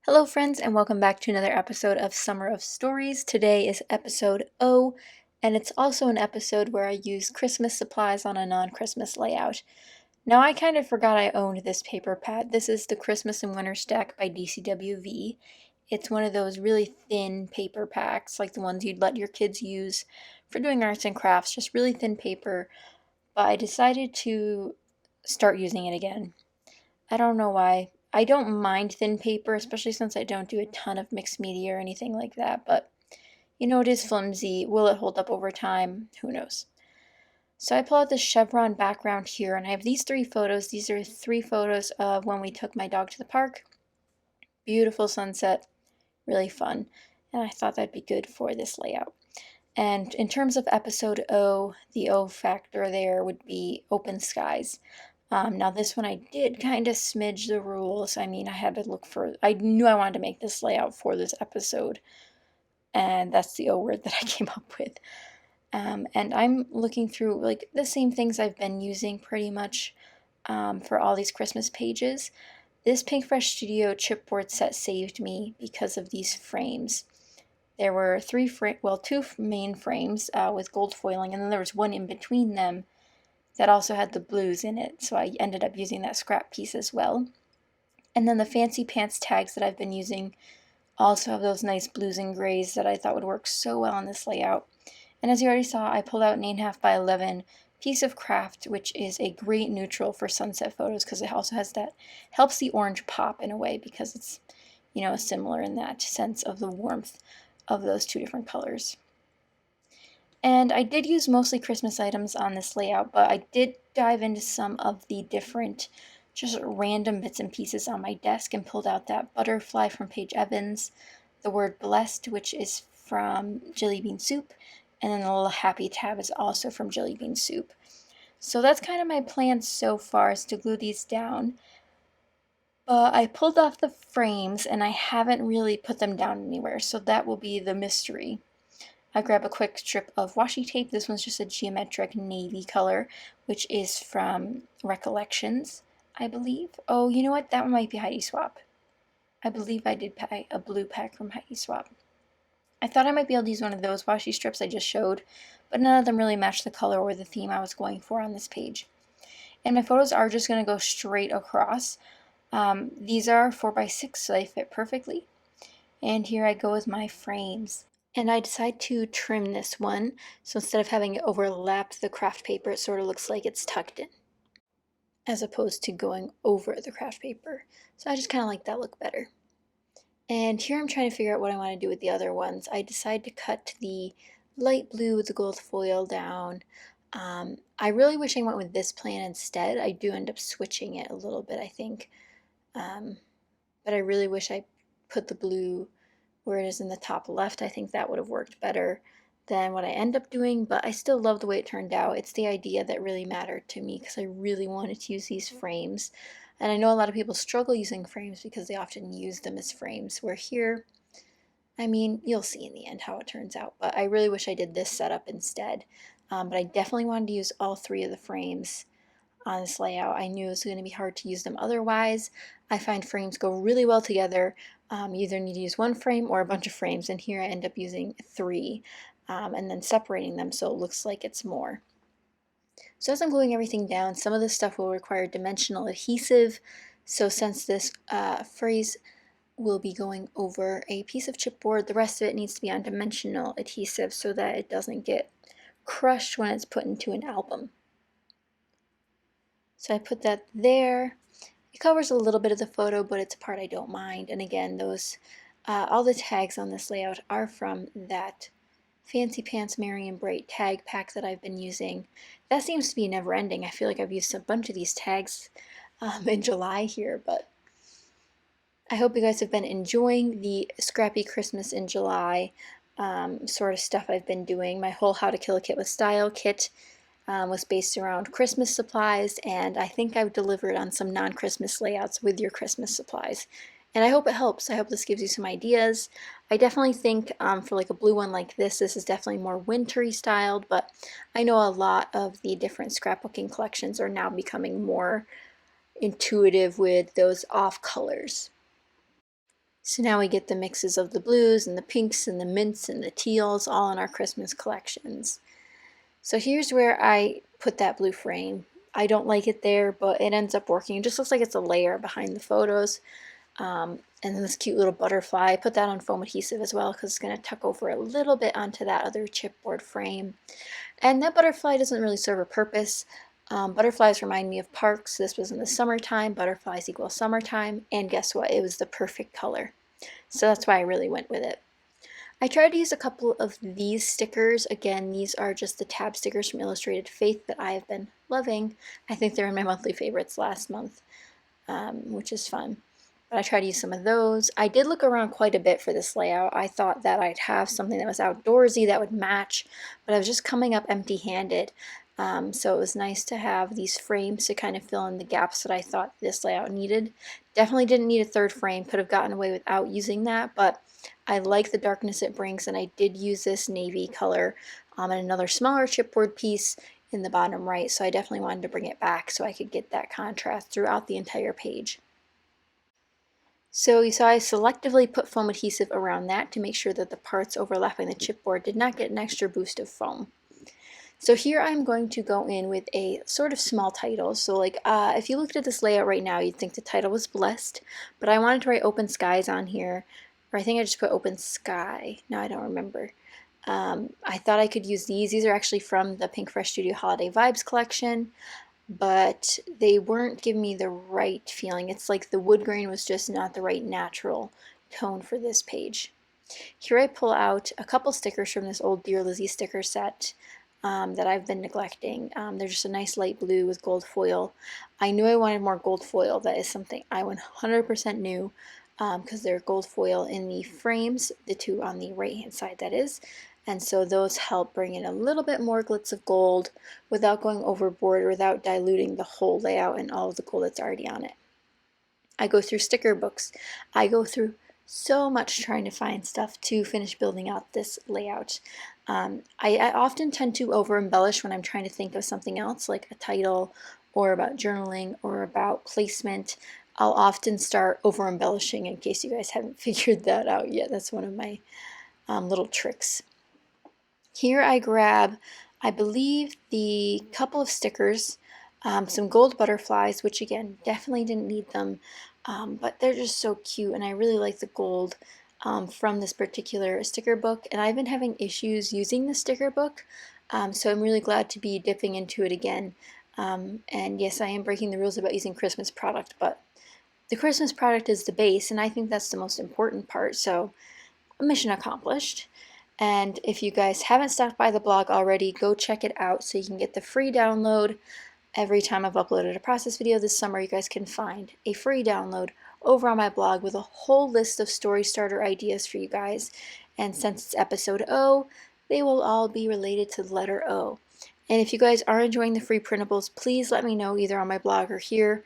Hello friends and welcome back to another episode of Summer of Stories. Today is episode O, and it's also an episode where I use Christmas supplies on a non-Christmas layout. Now I kind of forgot I owned this paper pad. This is the Christmas and Winter Stack by DCWV. It's one of those really thin paper packs, like the ones you'd let your kids use for doing arts and crafts, just really thin paper, but I decided to start using it again. I don't know why. I don't mind thin paper, especially since I don't do a ton of mixed media or anything like that, but it is flimsy. Will it hold up over time? Who knows? So I pull out this chevron background here, and I have these three photos. These are three photos of when we took my dog to the park. Beautiful sunset, really fun, and I thought that'd be good for this layout. And in terms of episode O, the O factor there would be open skies. Now this one I did kind of smidge the rules. I mean, I had to look for, I knew I wanted to make this layout for this episode, and that's the O word that I came up with. And I'm looking through like the same things I've been using pretty much for all these Christmas pages. This Pink Fresh Studio chipboard set saved me because of these frames. There were two main frames with gold foiling, and then there was one in between them that also had the blues in it, so I ended up using that scrap piece as well. And then the fancy pants tags that I've been using also have those nice blues and grays that I thought would work so well on this layout. And as you already saw, I pulled out an 8.5 by 11 piece of craft, which is a great neutral for sunset photos because it also has that, helps the orange pop in a way because it's, similar in that sense of the warmth of those two different colors. And I did use mostly Christmas items on this layout, but I did dive into some of the different just random bits and pieces on my desk and pulled out that butterfly from Paige Evans, the word blessed, which is from Jelly Bean Soup, and then the little happy tab is also from Jelly Bean Soup. So that's kind of my plan so far, is to glue these down. But I pulled off the frames and I haven't really put them down anywhere, so that will be the mystery. I grab a quick strip of washi tape. This one's just a geometric navy color, which is from Recollections, I believe. Oh, you know what? That one might be Heidi Swap. I believe I did buy a blue pack from Heidi Swap. I thought I might be able to use one of those washi strips I just showed, but none of them really matched the color or the theme I was going for on this page. And my photos are just going to go straight across. These are 4x6, so they fit perfectly. And here I go with my frames. And I decide to trim this one, so instead of having it overlap the craft paper, it sort of looks like it's tucked in, as opposed to going over the craft paper. So I just kind of like that look better. And here I'm trying to figure out what I want to do with the other ones. I decide to cut the light blue with the gold foil down. I really wish I went with this plan instead. I do end up switching it a little bit, I think. But I really wish I put the blue where it is in the top left. I think that would have worked better than what I end up doing, but I still love the way it turned out. It's the idea that really mattered to me because I really wanted to use these frames. And I know a lot of people struggle using frames because they often use them as frames, where here, I mean, you'll see in the end how it turns out, but I really wish I did this setup instead. But I definitely wanted to use all three of the frames on this layout. I knew it was going to be hard to use them otherwise. I find frames go really well together. You either need to use one frame or a bunch of frames, and here I end up using three and then separating them so it looks like it's more. So as I'm gluing everything down, some of this stuff will require dimensional adhesive. So since this phrase will be going over a piece of chipboard, the rest of it needs to be on dimensional adhesive so that it doesn't get crushed when it's put into an album. So I put that there. It covers a little bit of the photo, but it's a part I don't mind. And again, those all the tags on this layout are from that Fancy Pants Merry & Bright tag pack that I've been using. That seems to be never ending. I feel like I've used a bunch of these tags in July here, but I hope you guys have been enjoying the scrappy Christmas in July sort of stuff I've been doing. My whole How to Kill a Kit with Style kit was based around Christmas supplies, and I think I've delivered on some non-Christmas layouts with your Christmas supplies. And I hope it helps. I hope this gives you some ideas. I definitely think for like a blue one like this is definitely more wintry styled, but I know a lot of the different scrapbooking collections are now becoming more intuitive with those off colors. So now we get the mixes of the blues and the pinks and the mints and the teals all in our Christmas collections. So here's where I put that blue frame. I don't like it there, but it ends up working. It just looks like it's a layer behind the photos. And then this cute little butterfly, I put that on foam adhesive as well because it's going to tuck over a little bit onto that other chipboard frame. And that butterfly doesn't really serve a purpose. Butterflies remind me of parks. This was in the summertime. Butterflies equal summertime. And guess what? It was the perfect color. So that's why I really went with it. I tried to use a couple of these stickers. Again, these are just the tab stickers from Illustrated Faith that I have been loving. I think they're in my monthly favorites last month, which is fun. But I tried to use some of those. I did look around quite a bit for this layout. I thought that I'd have something that was outdoorsy that would match, but I was just coming up empty-handed. So it was nice to have these frames to kind of fill in the gaps that I thought this layout needed. Definitely didn't need a third frame, could have gotten away without using that, but I like the darkness it brings, and I did use this navy color and another smaller chipboard piece in the bottom right, so I definitely wanted to bring it back so I could get that contrast throughout the entire page. So you saw I selectively put foam adhesive around that to make sure that the parts overlapping the chipboard did not get an extra boost of foam. So here I'm going to go in with a sort of small title. So like if you looked at this layout right now, you'd think the title was Blessed, but I wanted to write Open Skies on here, or I think I just put Open Sky. Now I don't remember. I thought I could use these. These are actually from the Pink Fresh Studio Holiday Vibes collection, but they weren't giving me the right feeling. It's like the wood grain was just not the right natural tone for this page. Here I pull out a couple stickers from this old Dear Lizzie sticker set that I've been neglecting. They're just a nice light blue with gold foil. I knew I wanted more gold foil. That is something I 100% knew because they're gold foil in the frames, the two on the right hand side that is. And so those help bring in a little bit more glitz of gold without going overboard or without diluting the whole layout and all of the gold that's already on it. I go through sticker books. I go through so much trying to find stuff to finish building out this layout. I often tend to over embellish when I'm trying to think of something else, like a title or about journaling or about placement. I'll often start over embellishing in case you guys haven't figured that out yet. That's one of my little tricks. Here I grab, I believe, the couple of stickers, some gold butterflies, which again, definitely didn't need them, but they're just so cute, and I really like the gold from this particular sticker book, and I've been having issues using the sticker book, so I'm really glad to be dipping into it again. And yes, I am breaking the rules about using Christmas product, but the Christmas product is the base, and I think that's the most important part, so mission accomplished. And if you guys haven't stopped by the blog already, go check it out so you can get the free download. Every time I've uploaded a process video this summer, you guys can find a free download over on my blog with a whole list of story starter ideas for you guys. And since it's episode O, they will all be related to the letter O. And if you guys are enjoying the free printables, please let me know either on my blog or here,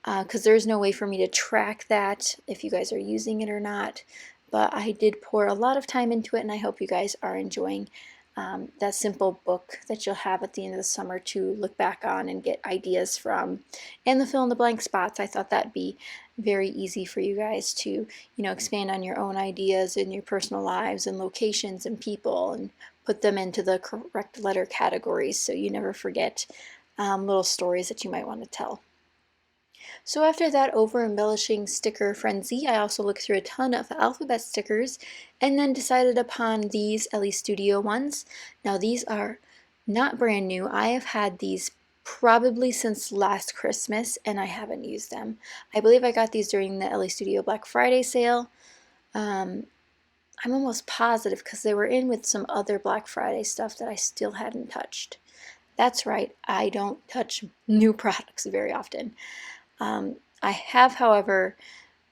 because there's no way for me to track that if you guys are using it or not. But I did pour a lot of time into it, and I hope you guys are enjoying that simple book that you'll have at the end of the summer to look back on and get ideas from. And the fill in the blank spots, I thought that'd be very easy for you guys to, expand on your own ideas in your personal lives and locations and people and put them into the correct letter categories so you never forget little stories that you might want to tell. So after that over-embellishing sticker frenzy, I also looked through a ton of alphabet stickers and then decided upon these Ellie Studio ones. Now these are not brand new. I have had these probably since last Christmas and I haven't used them. I believe I got these during the Ellie Studio Black Friday sale. I'm almost positive because they were in with some other Black Friday stuff that I still hadn't touched. That's right, I don't touch new products very often. I have, however,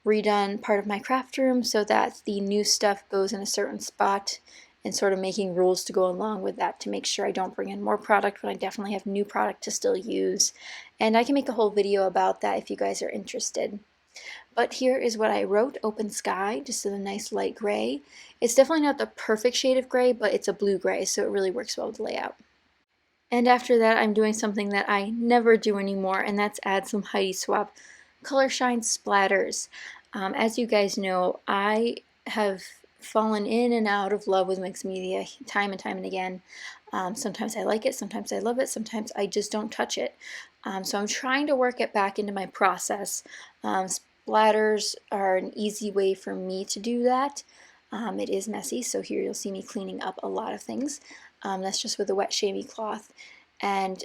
redone part of my craft room so that the new stuff goes in a certain spot and sort of making rules to go along with that to make sure I don't bring in more product when I definitely have new product to still use. And I can make a whole video about that if you guys are interested. But here is what I wrote, Open Sky, just in a nice light gray. It's definitely not the perfect shade of gray, but it's a blue gray, so it really works well with the layout. And after that, I'm doing something that I never do anymore, and that's add some Heidi Swapp Color Shine Splatters. As you guys know, I have fallen in and out of love with mixed media time and time and again. Sometimes I like it, sometimes I love it, sometimes I just don't touch it. So I'm trying to work it back into my process. Splatters are an easy way for me to do that. It is messy, so here you'll see me cleaning up a lot of things. That's just with a wet chamois cloth. And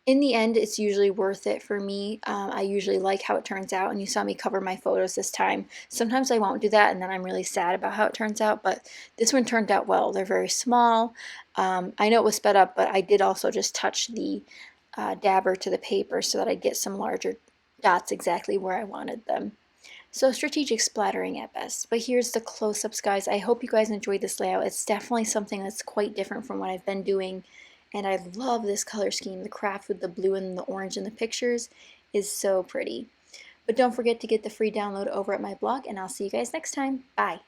in the end, it's usually worth it for me. I usually like how it turns out, and you saw me cover my photos this time. Sometimes I won't do that, and then I'm really sad about how it turns out, but this one turned out well. They're very small. I know it was sped up, but I did also just touch the dabber to the paper so that I get some larger dots exactly where I wanted them. So strategic splattering at best. But here's the close-ups, guys. I hope you guys enjoyed this layout. It's definitely something that's quite different from what I've been doing. And I love this color scheme. The craft with the blue and the orange in the pictures is so pretty. But don't forget to get the free download over at my blog, and I'll see you guys next time. Bye.